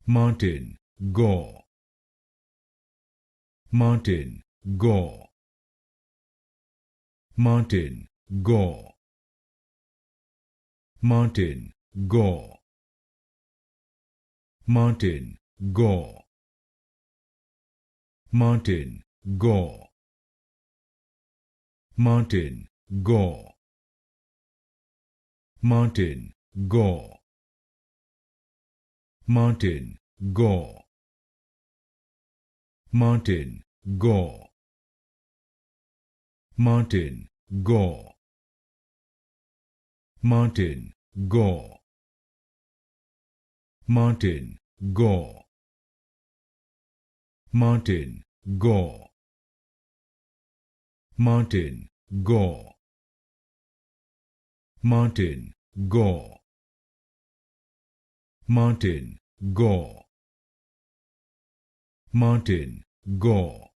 Martin, Gore. Martin, Gore. Martin, Gore. Martin, Gore. Martin, Gore. Martin, Gore. Martin, Gore. Martin, Gore. Martin, Gore. Martin, Gore. Martin, Gore. Martin, Gore. Martin, Gore. Martin, Gore. Martin, Gore. Martin, Gore. Martin, Gore. Martin, Gore.